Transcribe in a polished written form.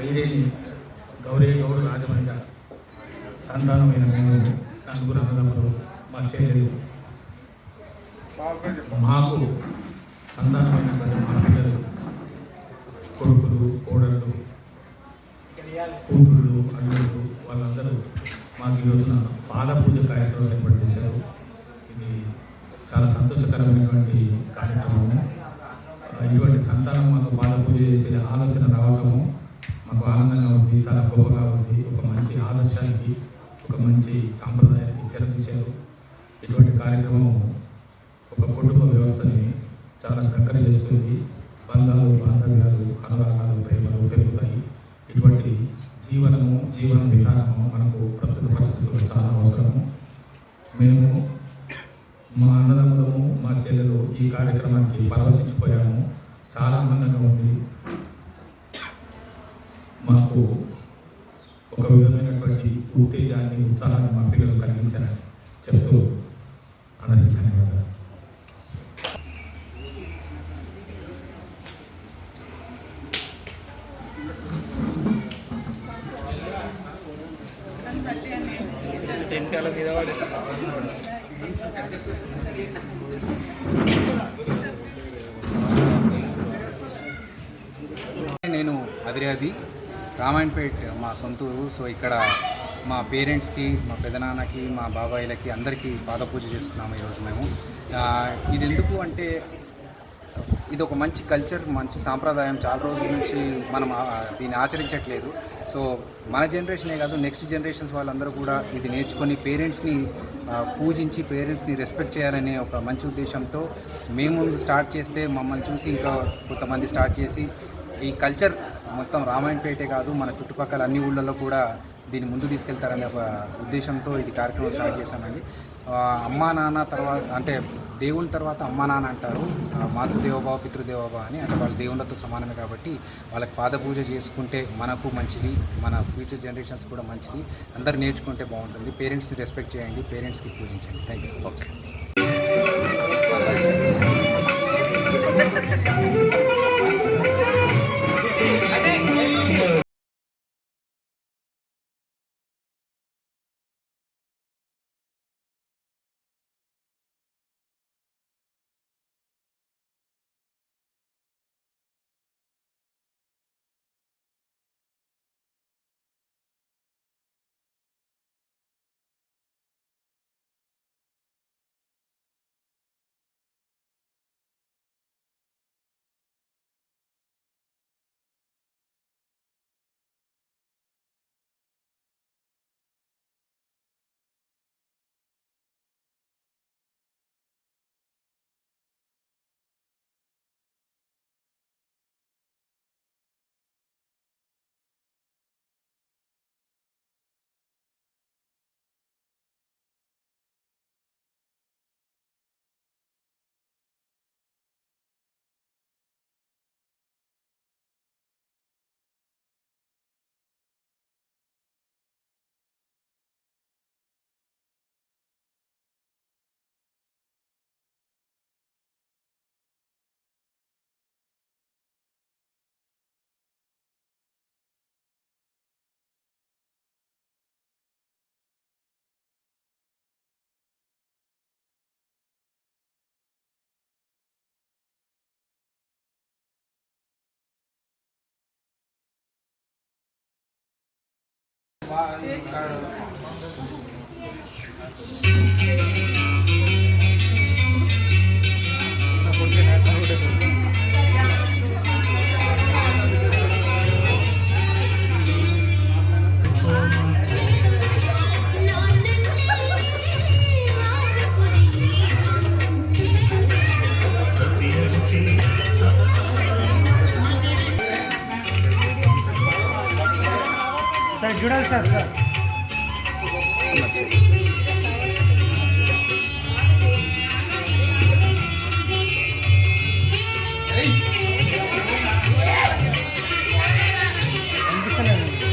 ఐరేని గౌరీ గౌడు రాజమండ్రి సంతానమైన మేము నలుగురు అన్నదమ్ములు మా చెల్లెలు మాకు సంతానమైన మా పిల్లలు కొడుకులు కోడళ్ళు కూతుళ్ళు అల్లుళ్ళు వాళ్ళందరూ మాకు ఈరోజున పాద పూజ కార్యక్రమం ఏర్పాటు చేశారు. ఇది చాలా సంతోషకరమైనటువంటి కార్యక్రమము. ఇటువంటి సంతానం మాకు పాద పూజ చేసే ఆలోచన రావడము మాకు ఆనందంగా ఉంది, చాలా గొప్పగా ఉంది. ఒక మంచి ఆదర్శానికి, ఒక మంచి సాంప్రదాయానికి తెరతీశారు. ఇటువంటి కార్యక్రమం ఒక కుటుంబ వ్యవస్థని చాలా చక్కగా చేస్తుంది. బంధాలు, బాంధవ్యాలు, అనురాగాలు, ప్రేమలు పెరుగుతాయి. ఇటువంటి జీవన విధానము మనకు ప్రస్తుత పరిస్థితుల్లో చాలా అవసరము. మేము మా అన్నదమ్ములము, మా చెల్లెలు ఈ కార్యక్రమానికి పరవశించిపోయాము. చాలా ఆనందంగా ఉంది. మాకు ఒక విధమైనటువంటి ఉత్తేజాన్ని, ఉత్సాహాన్ని మా పిల్లలు కలిగించారని చెప్తూ అందరికీ ధన్యవాదాలు. నేను అదిరాది రామాయణపేట్ మా సొంతూరు. సో ఇక్కడ మా పేరెంట్స్కి, మా పెదనాన్నకి, మా బాబాయిలకి అందరికీ పాదపూజ చేస్తున్నాము ఈరోజు మేము. ఇది ఎందుకు అంటే ఇది ఒక మంచి కల్చర్, మంచి సాంప్రదాయం. చాలా రోజుల నుంచి మనం దీన్ని ఆచరించట్లేదు. సో మన జనరేషనే కాదు, నెక్స్ట్ జనరేషన్స్ వాళ్ళందరూ కూడా ఇది నేర్చుకొని పేరెంట్స్ని పూజించి పేరెంట్స్ని రెస్పెక్ట్ చేయాలనే ఒక మంచి ఉద్దేశంతో మేము స్టార్ట్ చేస్తే మమ్మల్ని చూసి ఇంకా కొంతమంది స్టార్ట్ చేసి ఈ కల్చర్ మొత్తం రామాయణపేటే కాదు మన చుట్టుపక్కల అన్ని ఊళ్ళల్లో కూడా దీన్ని ముందు తీసుకెళ్తారనే ఒక ఉద్దేశంతో ఇది కార్యక్రమం స్టార్ట్ చేశామండి. అమ్మా నాన్న తర్వాత అంటే దేవుని తర్వాత అమ్మా నాన్న అంటారు, మాతృదేవోభవ పితృదేవోభవ అని. అంటే వాళ్ళు దేవుళ్ళతో సమానమే కాబట్టి వాళ్ళకి పాదపూజ చేసుకుంటే మనకు మంచిది, మన ఫ్యూచర్ జనరేషన్స్ కూడా మంచిది. అందరు నేర్చుకుంటే బాగుంటుంది. పేరెంట్స్ని రెస్పెక్ట్ చేయండి, పేరెంట్స్కి పూజించండి. Thank you so much. Sir जुड़ल सर